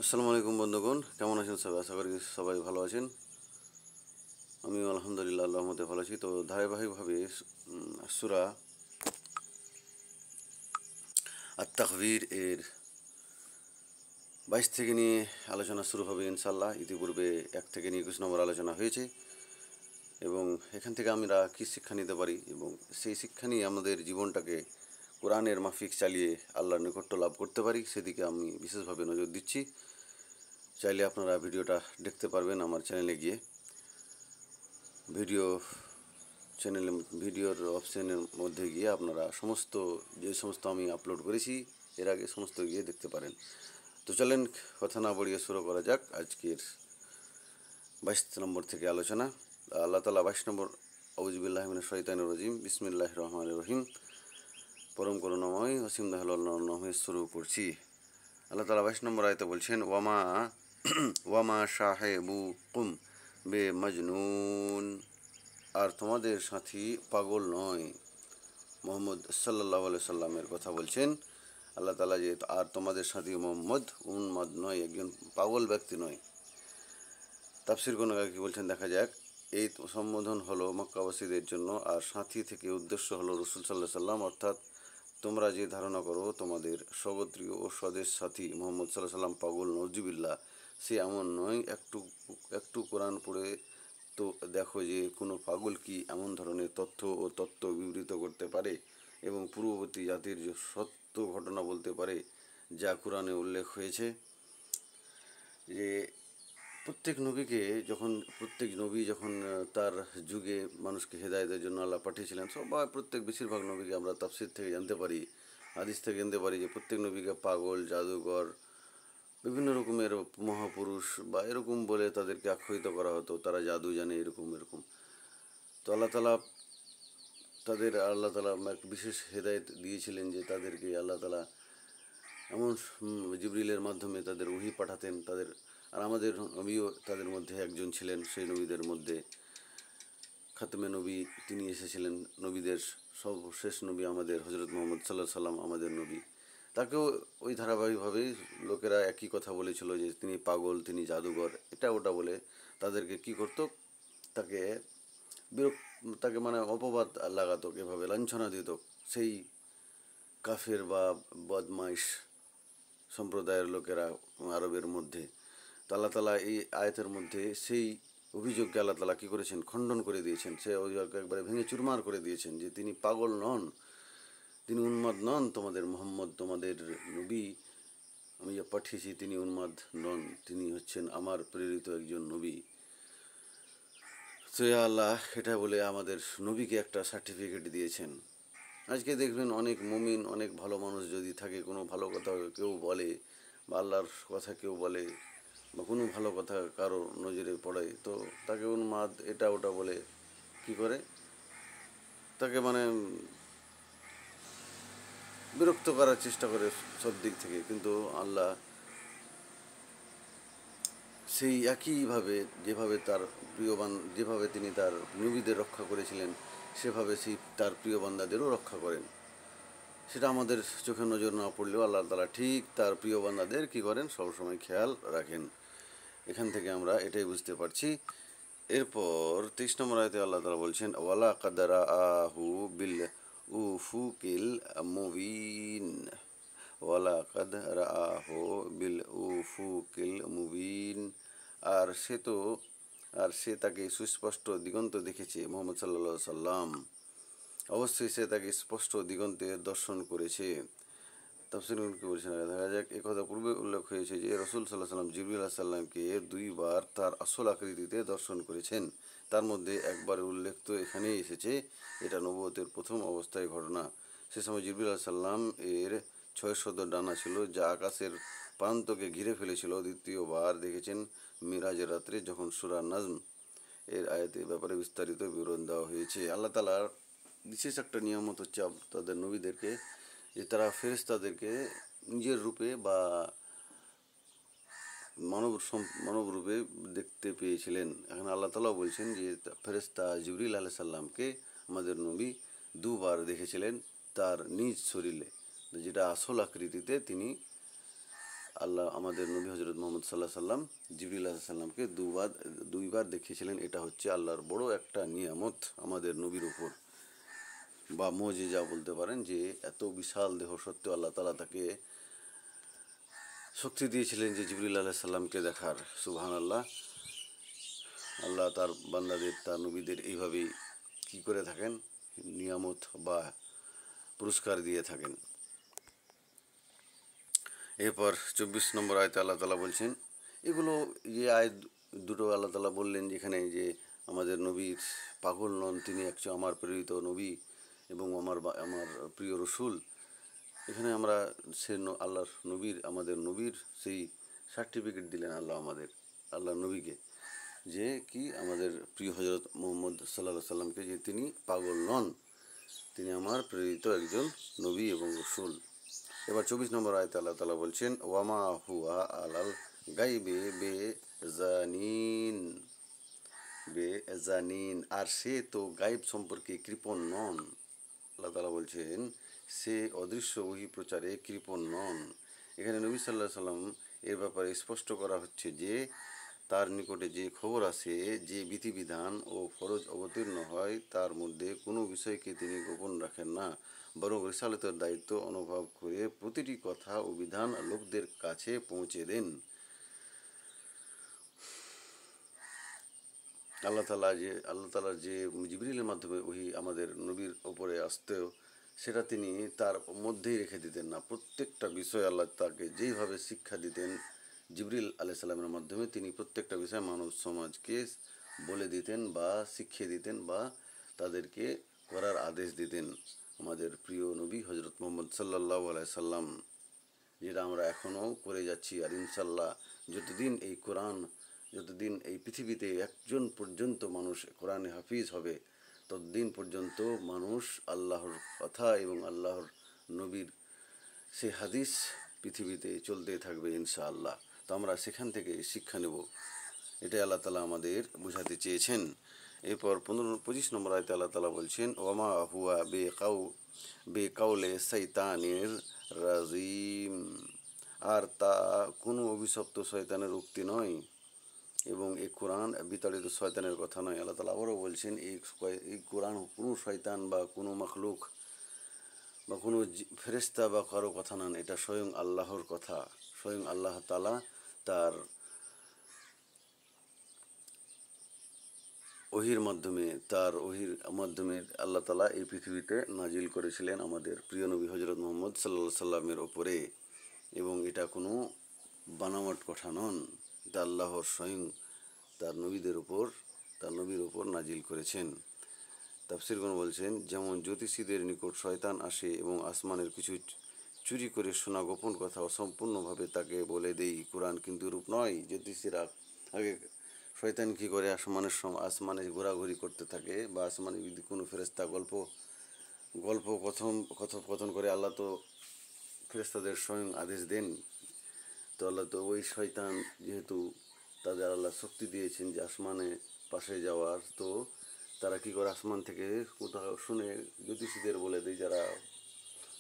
আসসালামু আলাইকুম বন্ধুগণ, কেমন আছেন সবাই? আশা করি সবাই ভালো আছেন। আমিও আলহামদুলিল্লাহ আল্লাহর মধ্যে ভালো আছি। তো ধারাবাহিকভাবে সূরা আত-তাকবীর এর 22 থেকে নিয়ে আলোচনা শুরু হবে ইনশাআল্লাহ। ইতিপূর্বে 1 থেকে নিয়ে 21 নম্বর আলোচনা হয়েছে এবং এখান থেকে আমরা কী শিক্ষা নিতে পারি এবং সেই শিক্ষা নিয়ে আমাদের জীবনটাকে কোরআনের মাফিক চালিয়ে আল্লাহর নৈকট্য লাভ করতে পারি, সেদিকে আমি বিশেষভাবে নজর দিচ্ছি। চাইলে আপনারা ভিডিওটা দেখতে পারবেন আমার চ্যানেলে গিয়ে। ভিডিওর অপশানের মধ্যে গিয়ে আপনারা যে সমস্ত আমি আপলোড করেছি এর আগে সমস্ত গিয়ে দেখতে পারেন। তো চলেন কথা না বাড়িয়ে শুরু করা যাক আজকের 22 নম্বর থেকে আলোচনা। আল্লাহ তাআলা 22 নম্বর আউযুবিল্লাহি মিনাশ শাইতানির রাজিম বিসমিল্লাহির রহমানির রহিম পরম করুণাময় অসীম দয়ালুর নামে শুরু করছি। আল্লাহ তাআলা 22 নম্বর আয়াতে বলছেন, ওয়ামা সাহেবুকুম বে মাজনুন, আর তোমাদের সাথী পাগল নয়। মোহাম্মদ সাল্লাল্লাহু আলাইহি সাল্লামের কথা বলছেন আল্লাহ তাআলা, যে আর তোমাদের সাথী মোহাম্মদ উন্মাদ নয়, একজন পাগল ব্যক্তি নয়। তাফসীর কোনরা কি বলছেন দেখা যাক। এই সম্বোধন হলো মক্কাবাসীদের জন্য, আর সাথী থেকে উদ্দেশ্য হলো রাসূল সাল্লাল্লাহু আলাইহি সাল্লাম, অর্থাৎ তোমরা যে ধারণা করো তোমাদের স্বগোত্রীয় ও স্বদেশ সাথী মোহাম্মদ সাল্লাল্লাহু আলাইহি সাল্লাম পাগল, নওজুবিল্লাহ, সে এমন নয়। একটু কোরআন পড়ে তো দেখো যে কোনো পাগল কি এমন ধরনের তথ্য ও তত্ত্ব বিবৃত করতে পারে এবং পূর্ববর্তী জাতির যে সত্য ঘটনা বলতে পারে যা কোরআনে উল্লেখ হয়েছে। যে প্রত্যেক নবী যখন তার যুগে মানুষকে হেদায়েতের জন্য আল্লাহ পাঠিয়েছিলেন, বেশিরভাগ নবীকে আমরা তাফসীর থেকে জানতে পারি, হাদিস থেকে জানতে পারি যে প্রত্যেক নবীকে পাগল, জাদুঘর, বিভিন্ন রকমের মহাপুরুষ বা এরকম বলে তাদেরকে আখ্যায়িত করা হতো, তারা জাদু জানে, এরকম এরকম। তো আল্লাহ তাআলা এক বিশেষ হেদায়েত দিয়েছিলেন যে তাদেরকে আল্লাহ তাআলা এমন জিবরিলের মাধ্যমে তাদের ওহী পাঠাতেন। আর আমাদের নবীও তাদের মধ্যে একজন ছিলেন। সেই নবীদের মধ্যে খাতমে নবী তিনি এসেছিলেন, নবীদের সর্বশেষ নবী আমাদের হযরত মুহাম্মদ সাল্লাল্লাহু আলাইহি সাল্লাম, আমাদের নবী। তাকেও ওই ধারাবাহিকভাবেই লোকেরা একই কথা বলেছিল যে তিনি পাগল, তিনি জাদুঘর, এটা ওটা বলে তাদেরকে কি করতো, তাকে তাকে মানে অপবাদ লাগাতো, এভাবে লাঞ্ছনা দিত সেই কাফের বা বদমাইশ সম্প্রদায়ের লোকেরা আরবের মধ্যে। তো আল্লাহ তাআলা এই আয়াতের মধ্যে সেই অভিযোগকে আল্লাহ তাআলা কী করেছেন, খণ্ডন করে দিয়েছেন। সে অভিযোগকে একবারে ভেঙে চুরমার করে দিয়েছেন যে তিনি পাগল নন, তিনি উন্মাদ নন। তোমাদের মুহাম্মদ, তোমাদের নবী আমি যা পাঠিয়েছি, তিনি উন্মাদ নন, তিনি হচ্ছেন আমার প্রেরিত একজন নবী। তো আল্লাহ এটা বলে আমাদের নবীকে একটা সার্টিফিকেট দিয়েছেন। আজকে দেখবেন অনেক মুমিন, অনেক ভালো মানুষ যদি থাকে, কোনো ভালো কথা কেউ বলে বা আল্লাহর কথা কেউ বলে বা কোনো ভালো কথা কারো নজরে পড়ে, তো তাকে উন্মাদ এটা ওটা বলে কি করে, তাকে মানে বিরক্ত করার চেষ্টা করে সব দিক থেকে। কিন্তু আল্লাহ সেই একইভাবে যেভাবে তিনি তার নবীদের রক্ষা করেছিলেন, সেভাবে তার প্রিয় বান্দাদেরও রক্ষা করেন। সেটা আমাদের চোখে নজর না পড়লেও আল্লাহ তাআলা ঠিক তার প্রিয় বান্দাদের কী করেন, সবসময় খেয়াল রাখেন। এখান থেকে আমরা এটাই বুঝতে পারছি। এরপর 23 নম্বর আয়াতে আল্লাহ তাআলা বলছেন, ওয়ালা কাদারা আহু বিল উফুকিল মুবিন, ওয়ালা কাদারা আহু বিল উফুকিল মুবিন, আর সে তাকে সুস্পষ্ট দিগন্ত দেখেছে, মুহাম্মদ সাল্লাল্লাহু আলাইহি সাল্লাম, অবশ্যই সে তাকে স্পষ্ট দিগন্তে দর্শন করেছে। তাফসীরে কি বলছেন দেখা যাক। একথা পূর্বে উল্লেখ হয়েছে যে রাসূল সাল্লাল্লাহু আলাইহি ওয়াসাল্লাম জিবরিল আলাইহিস সালামকে 2 বার তার আসল আকৃতিতে দর্শন করেছেন। তার মধ্যে একবারের উল্লেখ তো এখানেই এসেছে, এটা নবুয়তের প্রথম অবস্থায় ঘটনা। সে সময় জিবরিল আলাইহিস সালাম এর 6 ডানা ছিল, যা আকাশের প্রান্তকে ঘিরে ফেলেছিল। দ্বিতীয়বার দেখেছেন মিরাজের রাত্রে, যখন সূরা নাজম এর আয়াতের ব্যাপারে বিস্তারিত বিবরণ দেওয়া হয়েছে। আল্লাহ তাআলার বিশেষ একটা নিয়ামত হচ্ছে তাদের নবীদেরকে, যে তারা ফেরেশতাদেরকে নিজের রূপে বা মানব রূপে দেখতে পেয়েছিলেন। এখন আল্লাহ তাআলা বলছেন যে ফেরেশতা জিবরিল আলাইহিস সালামকে আমাদের নবী 2 বার দেখেছিলেন তার নিজ শরীরে, যেটা আসল আকৃতিতে তিনি আল্লাহ আমাদের নবী হজরত মোহাম্মদ সাল্লাহ সাল্লাম জিবরিল আলাইহিস সালামকে দুইবার দেখিয়েছিলেন। এটা হচ্ছে আল্লাহর বড় একটা নিয়ামত আমাদের নবীর উপর, বা মুজিজা বলতে পারেন, যে এত বিশাল দেহ সত্ত্বেও আল্লাহ তাআলা তাকে শক্তি দিয়েছিলেন যে জিবরিল আলাইহিস সালামকে দেখার। সুবহানাল্লাহ। আল্লাহ তার বান্দাদের, তার নবীদের এইভাবেই কি করে থাকেন, নিয়ামত বা পুরস্কার দিয়ে থাকেন। এরপর 24 নম্বর আয়াতে আল্লাহ তাআলা বলছেন, এগুলো যে আয়াত দুটো আল্লাহ তাআলা বললেন যেখানে, যে আমাদের নবীর পাগল নন, তিনি একজন আমার প্রেরিত নবী এবং আমার প্রিয় রসুল। এখানে আমরা আল্লাহর নবীর, আমাদের নবীর সেই সার্টিফিকেট দিলেন আল্লাহ নবীকে, যে কি আমাদের প্রিয় হজরত মুহাম্মদ সাল্লাল্লাহু সাল্লামকে, যে তিনি পাগল নন, তিনি আমার প্রেরিত একজন নবী এবং রসুল। এবার 24 নম্বর আয়াতে আল্লাহ তাআলা বলছেন, ওয়ামা হুয়া আলাল গাইবে বেজানিন, আর সে তো গায়েব সম্পর্কে কৃপণ নন। আল্লাহ তাআলা বলছেন সে অদৃশ্য ওহী প্রচারে কৃপণ নন। এখানে নবী সাল্লাল্লাহু আলাইহি সাল্লাম এর ব্যাপারে স্পষ্ট করা হচ্ছে যে তার নিকটে যে খবর আসে, যে বিধিবিধান ও ফরজ অবতীর্ণ হয়, তার মধ্যে কোনো বিষয়কে তিনি গোপন রাখেন না, বরং রিসালাতের দায়িত্ব অনুভব করে প্রতিটি কথা ও বিধান লোকদের কাছে পৌঁছে দেন। আল্লাহ তাআলার যে জিবরিলের মাধ্যমে ওহী আমাদের নবীর ওপরে আসতেও, সেটা তিনি তার মধ্যেই রেখে দিতেন না। প্রত্যেকটা বিষয় আল্লাহ তাকে যেইভাবে শিক্ষা দিতেন জিবরিল আলাইহিস সালামের মাধ্যমে, তিনি প্রত্যেকটা বিষয় মানব সমাজকে বলে দিতেন বা শিখিয়ে দিতেন বা তাদেরকে করার আদেশ দিতেন। আমাদের প্রিয় নবী হজরত মুহাম্মদ সাল্লাল্লাহু আলাইহি সাল্লাম, যেটা আমরা এখনও করে যাচ্ছি। আর ইনশাল্লাহ যতদিন এই পৃথিবীতে একজন পর্যন্ত মানুষ কোরআনে হাফিজ হবে, ততদিন পর্যন্ত মানুষ আল্লাহর কথা এবং আল্লাহর নবীর সেই হাদিস পৃথিবীতে চলতে থাকবে ইনশাআল্লাহ। তো আমরা সেখান থেকে শিক্ষা নেব, এটাই আল্লাহ তাআলা আমাদের বোঝাতে চেয়েছেন। এরপর 25 নম্বর আয়াতে আল্লাহ তাআলা বলছেন, ওয়ামা হুয়া বেকাউলে শাইতানির রাজিম, আর তা কোনো অভিশপ্ত শয়তানের উক্তি নয় এবং এই কোরআন বিতাড়িত শয়তানের কথা নয়। আল্লাহ তাআলা আবারও বলছেন, এই কোরআন কোনো শয়তান বা কোনো মাখলুক বা কোনো ফেরেশতা বা কারো কথা নন, এটা স্বয়ং আল্লাহর কথা। স্বয়ং আল্লাহ তাআলা তার ওহির মাধ্যমে আল্লাহ তাআলা এই পৃথিবীতে নাজিল করেছিলেন আমাদের প্রিয় নবী হজরত মুহাম্মদ সাল্লাল্লাহু আলাইহি সাল্লামের ওপরে, এবং এটা কোনো বানাওয়াট কথা নন, এটা আল্লাহর স্বয়ং তার নবীর ওপর নাজিল করেছেন। তাফসীরগণ বলছেন, যেমন জ্যোতিষীদের নিকট শয়তান আসে এবং আসমানের কিছু চুরি করে শোনা গোপন কথা অসম্পূর্ণভাবে তাকে বলে দেই, কোরআন কিন্তু এরূপ নয়। জ্যোতিষীরা আগে, শয়তান কী করে আসমানে ঘোরাঘুরি করতে থাকে, বা আসমানে যদি কোনো ফেরেশতা কথোপকথন করে, আল্লাহ তো ফেরেশতাদের স্বয়ং আদেশ দেন। তো আল্লাহ তো ওই শয়তান, যেহেতু তাদের আল্লাহ শক্তি দিয়েছেন যে আসমানে পাশে যাওয়ার, তো তারা কী করে আসমান থেকে কোথাও শুনে জ্যোতিষীদের বলে দেয়, যারা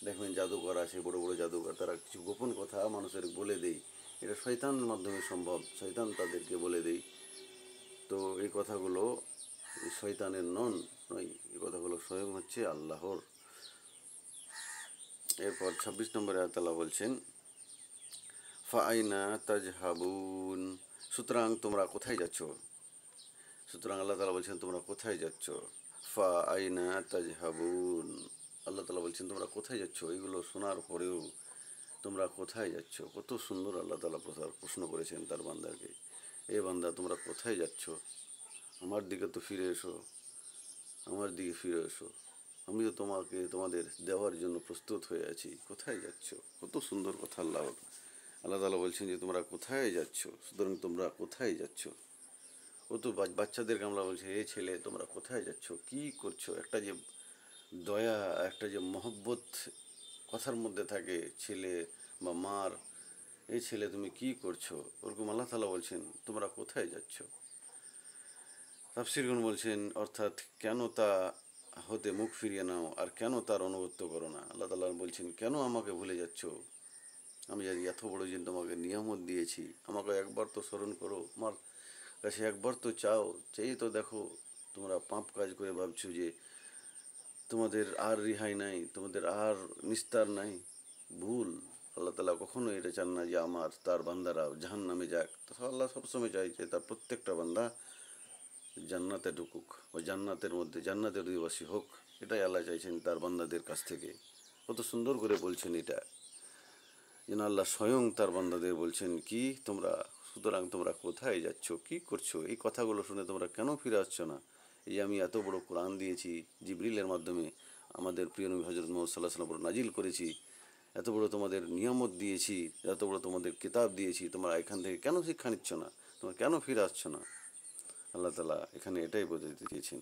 দেখবেন জাদুকর আছে, বড় বড় জাদুকর, তারা কিছু গোপন কথা মানুষের বলে দেয়। এটা শয়তানের মাধ্যমে সম্ভব, শয়তান তাদেরকে বলে দেয়। তো এই কথাগুলো শয়তানের নয়, এই কথাগুলো স্বয়ং হচ্ছে আল্লাহর। এরপর 26 নম্বরে আল্লাহ তাআলা বলছেন, ফাআইনা তাজহাবুন, সুতরাং তোমরা কোথায় যাচ্ছ। সুতরাং আল্লাহ তাআলা বলছেন তোমরা কোথায় যাচ্ছ। ফাআইনা তাজহাবুন, আল্লাহ তাআলা বলছেন তোমরা কোথায় যাচ্ছ। এগুলো শোনার পরেও তোমরা কোথায় যাচ্ছ। কত সুন্দর আল্লাহ তাআলা প্রশ্ন করেছেন তার বান্দাকে, এ বান্দা তোমরা কোথায় যাচ্ছ, আমার দিকে তো ফিরে এসো, আমার দিকে ফিরে এসো, আমি তো তোমাদের দেওয়ার জন্য প্রস্তুত হয়ে আছি, কোথায় যাচ্ছ। কত সুন্দর কথা আল্লাহ তাআলা বলছেন যে তোমরা কোথায় যাচ্ছ। সুতরাং তোমরা কোথায় যাচ্ছ। কত বাচ্চাদেরকে আমরা বলছি, এ ছেলে তোমরা কোথায় যাচ্ছ, কি করছো। একটা যে দয়া, একটা যে মহব্বত কথার মধ্যে থাকে ছেলে বা মার, এই ছেলে তুমি কি করছো, ওরকম আল্লাহ তাআলা বলছেন তোমরা কোথায় যাচ্ছ। তাফসীরগণ বলছেন, অর্থাৎ কেন তা হতে মুখ ফিরিয়ে নাও আর কেন তার অনুগত্য করো না। আল্লাহ তাআলা বলছেন, কেন আমাকে ভুলে যাচ্ছ, আমি জানি এত বড় যে তোমাকে নিয়ামত দিয়েছি, আমাকে একবার তো স্মরণ করো, আমার কাছে একবার তো চাও। চেয়ে তো দেখো, তোমরা পাপ কাজ করে ভাবছো যে তোমাদের আর রেহাই নাই, তোমাদের আর নিস্তার নাই। ভুল। আল্লাহ তালা কখনো এটা চান না যে তার বান্দারা জাহান নামে যাক। তো আল্লাহ সবসময় চাই যে তার প্রত্যেকটা বান্দা জান্নাতে ঢুকুক, বা জান্নাতের মধ্যে জান্নাতের অধিবাসী হোক। এটাই আল্লাহ চাইছেন তার বান্দাদের কাছ থেকে। কত সুন্দর করে বলছেন এটা, যেন আল্লাহ স্বয়ং তার বান্দাদের বলছেন কি তোমরা, সুতরাং তোমরা কোথায় যাচ্ছ, কি করছো, এই কথাগুলো শুনে তোমরা কেন ফিরে আসছো না? এই যে আমি এত বড় কোরআন দিয়েছি, জিবরিলের মাধ্যমে আমাদের প্রিয় নবী হযরত মুহাম্মদ সাল্লাল্লাহু আলাইহি ওয়াসাল্লাম নাজিল করেছি, এত বড় তোমাদের নিয়ামত দিয়েছি, এত বড় তোমাদের কিতাব দিয়েছি, তোমরা এখান থেকে কেন শিক্ষা নিচ্ছ না, তোমরা কেন ফিরে আসছো না? আল্লাহ তালা এখানে এটাই বোঝাতে চেয়েছেন।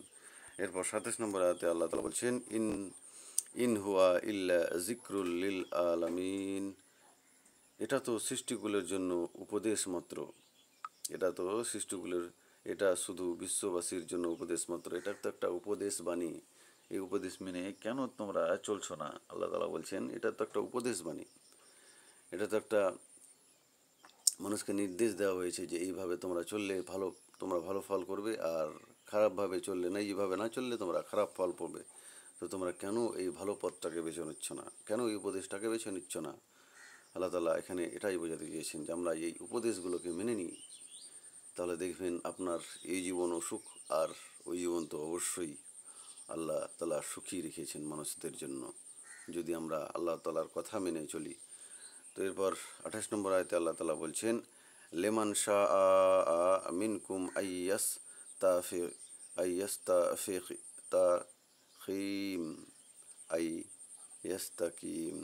এরপর 27 নম্বর আয়াতে আল্লাহ তালা বলছেন, ইন ইন হুয়া ইল্লা জিক্রুল লিল আলামিন। এটা তো সৃষ্টিকুলের জন্য উপদেশ মাত্র। এটা তো সৃষ্টিকুলের, এটা শুধু বিশ্ববাসীর জন্য উপদেশ মাত্র। এটা তো একটা উপদেশ বাণী। এই উপদেশ মেনে কেন তোমরা চলছো না? আল্লাহ তালা বলছেন এটা তো একটা উপদেশ বাণী, এটা তো একটা মানুষকে নির্দেশ দেওয়া হয়েছে যে এইভাবে তোমরা চললে ভালো, তোমরা ভালো ফল করবে, আর খারাপভাবে চললে না, এইভাবে না চললে তোমরা খারাপ ফল পাবে। তো তোমরা কেন এই ভালো পথটাকে বেছে নিচ্ছ না, কেন এই উপদেশটাকে বেছে নিচ্ছ না? আল্লাহ তালা এখানে এটাই বোঝাতে চেয়েছেন যে আমরা এই উপদেশগুলোকে মেনে নিই, তাহলে দেখবেন আপনার এই জীবনও সুখ, আর ওই জীবন তো অবশ্যই আল্লাহ তালা সুখী রেখেছেন মানুষদের জন্য, যদি আমরা আল্লাহ তালার কথা মেনে চলি। তো এরপর 28 নম্বর আয়তে আল্লাহ তালা বলছেন, লেমান শাহ মিনকুম তাখিম আইয়াস্তাকিম।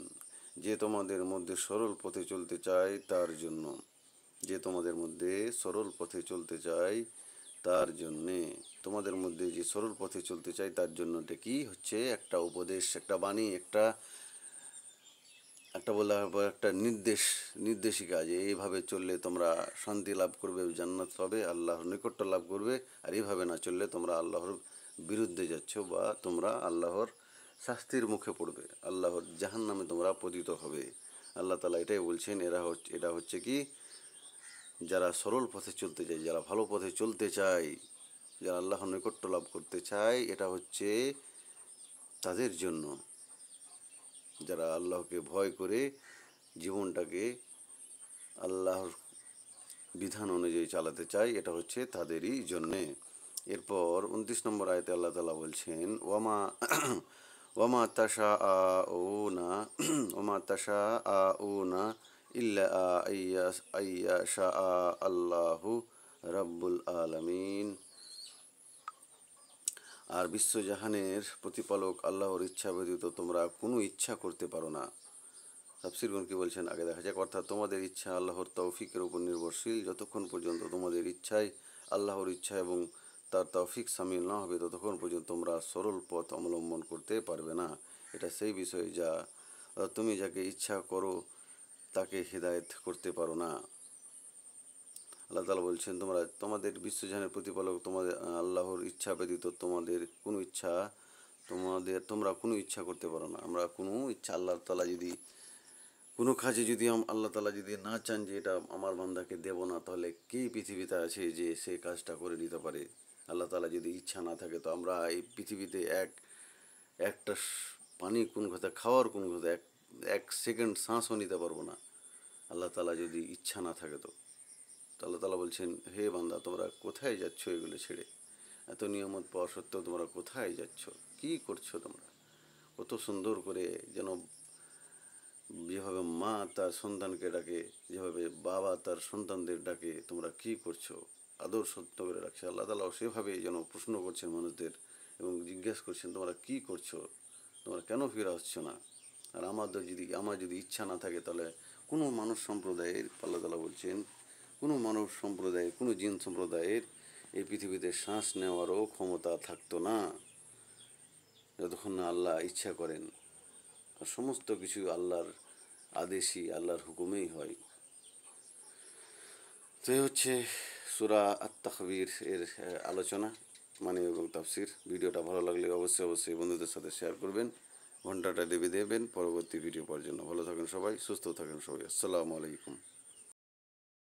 যে তোমাদের মধ্যে সরল পথে চলতে চায় তার জন্য, যে তোমাদের মধ্যে সরল পথে চলতে চায় তার জন্যে, তোমাদের মধ্যে যে সরল পথে চলতে চায় তার জন্য এটা কি হচ্ছে? একটা উপদেশ, একটা বাণী, একটা একটা বলা একটা নির্দেশিকা, যে এইভাবে চললে তোমরা শান্তি লাভ করবে, জান্নাত পাবে, আল্লাহর নৈকট্য লাভ করবে। আর এইভাবে না চললে তোমরা আল্লাহর বিরুদ্ধে যাচ্ছ, বা তোমরা আল্লাহর শাস্তির মুখে পড়বে, আল্লাহর জাহান্নামে তোমরা পতিত হবে। আল্লাহ তালা এটাই বলছেন। এটা হচ্ছে কি, যারা সরল পথে চলতে চায়, যারা ভালো পথে চলতে চায়, যারা আল্লাহর নৈকট্য লাভ করতে চায়, এটা হচ্ছে তাদের জন্য। যারা আল্লাহকে ভয় করে জীবনটাকে আল্লাহর বিধান অনুযায়ী চালাতে চায়, এটা হচ্ছে তাদেরই জন্যে। এরপর 29 নম্বর আয়তে আল্লাহ তালা বলছেন, ওয়ামা ওয়ামা তাশা আউনা ওয়ামা তাশা আউনা ইল্লা আইয়াশা আল্লাহু রাব্বুল আলামিন। আর বিশ্বজাহানের প্রতিপালক আল্লাহর ইচ্ছা ব্যতীত তোমরা কোনো ইচ্ছা করতে পারো না। তাফসীরগণ কি বলছেন আগে দেখা যাক। অর্থাৎ তোমাদের ইচ্ছা আল্লাহর তৌফিকের উপর নির্ভরশীল। যতক্ষণ পর্যন্ত তোমাদের ইচ্ছায় আল্লাহর ইচ্ছা এবং তার তৌফিক সামিল না হবে, ততক্ষণ পর্যন্ত তোমরা সরল পথ অবলম্বন করতে পারবে না। এটা সেই বিষয় যা তুমি যাকে ইচ্ছা করো তাকে হিদায়ত করতে পারো না। আল্লাহ তালা বলছেন তোমাদের বিশ্বজাহানের প্রতিপালক তোমাদের আল্লাহর ইচ্ছা ব্যতীত তোমরা কোনো ইচ্ছা করতে পারো না। আমরা কোনো ইচ্ছা, আল্লাহ তালা যদি কোনো কাজে যদি আল্লাহ তালা যদি না চান যে এটা আমার বান্দাকে দেব না, তাহলে কে পৃথিবীতে আছে যে সে কাজটা করে দিতে পারে? আল্লাহ তালা যদি ইচ্ছা না থাকে, তো আমরা এই পৃথিবীতে একটা পানি কোন কথা, খাওয়ার কোন কথা, এক সেকেন্ড শ্বাসও নিতে পারবো না, আল্লাহ তালা যদি ইচ্ছা না থাকে। তো আল্লাহ তালা বলছেন, হে বান্দা তোমরা কোথায় যাচ্ছ এগুলো ছেড়ে? এত নিয়ামত পাওয়া সত্ত্বেও তোমরা কোথায় যাচ্ছ, কি করছো তোমরা? কত সুন্দর করে যেন, যেভাবে মা তার সন্তানকে ডাকে, যেভাবে বাবা তার সন্তানদের ডাকে, তোমরা কি করছো, আদর সত্য করে রাখছে। আল্লাহ তালাও সেভাবেই যেন প্রশ্ন করছেন মানুষদের এবং জিজ্ঞেস করছেন তোমরা কি করছো, তোমরা কেন ফিরে আসছো না? আর আমার যদি ইচ্ছা না থাকে, তাহলে কোনো মানুষ সম্প্রদায়ের, আল্লাহ তালা বলছেন, কোনো মানব সম্প্রদায়ের, কোনো জিন সম্প্রদায়ের এই পৃথিবীতে শ্বাস নেওয়ারও ক্ষমতা থাকতো না, যতক্ষণ না আল্লাহ ইচ্ছা করেন। আর সমস্ত কিছু আল্লাহর আদেশই, আল্লাহর হুকুমেই হয়। তো এই হচ্ছে সূরা আত-তাকবীর এর আলোচনা মানে এবং তাফসির। ভিডিওটা ভালো লাগলে অবশ্যই বন্ধুদের সাথে শেয়ার করবেন। ঘন্টাটা দেবে দেবেন পরবর্তী ভিডিও পাওয়ার জন্য। ভালো থাকেন সবাই, সুস্থ থাকেন সবাই। আসসালামু আলাইকুম।